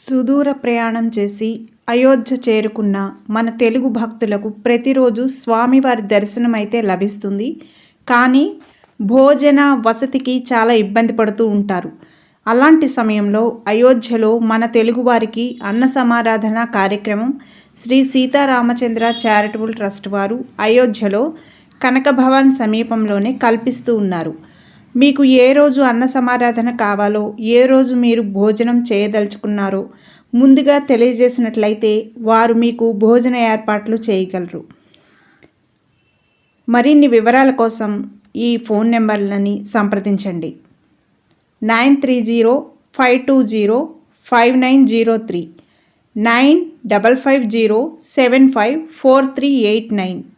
సుదూర ప్రయాణం చేసి అయోధ్య చేరుకున్న మన తెలుగు భక్తులకు ప్రతిరోజు స్వామివారి దర్శనం అయితే లభిస్తుంది. కానీ భోజన వసతికి చాలా ఇబ్బంది పడుతూ ఉంటారు. అలాంటి సమయంలో అయోధ్యలో మన తెలుగువారికి అన్న సమారాధన కార్యక్రమం శ్రీ సీతారామచంద్ర చారిటబుల్ ట్రస్ట్ వారు అయోధ్యలో కనకభవన్ సమీపంలోనే కల్పిస్తూ ఉన్నారు. మీకు ఏ రోజు అన్న సమారాధన కావాలో, ఏ రోజు మీరు భోజనం చేయదలుచుకున్నారో ముందుగా తెలియజేసినట్లయితే వారు మీకు భోజన ఏర్పాట్లు చేయగలరు. మరిన్ని వివరాల కోసం ఈ ఫోన్ నెంబర్లని సంప్రదించండి. 9305205903, 9550754389.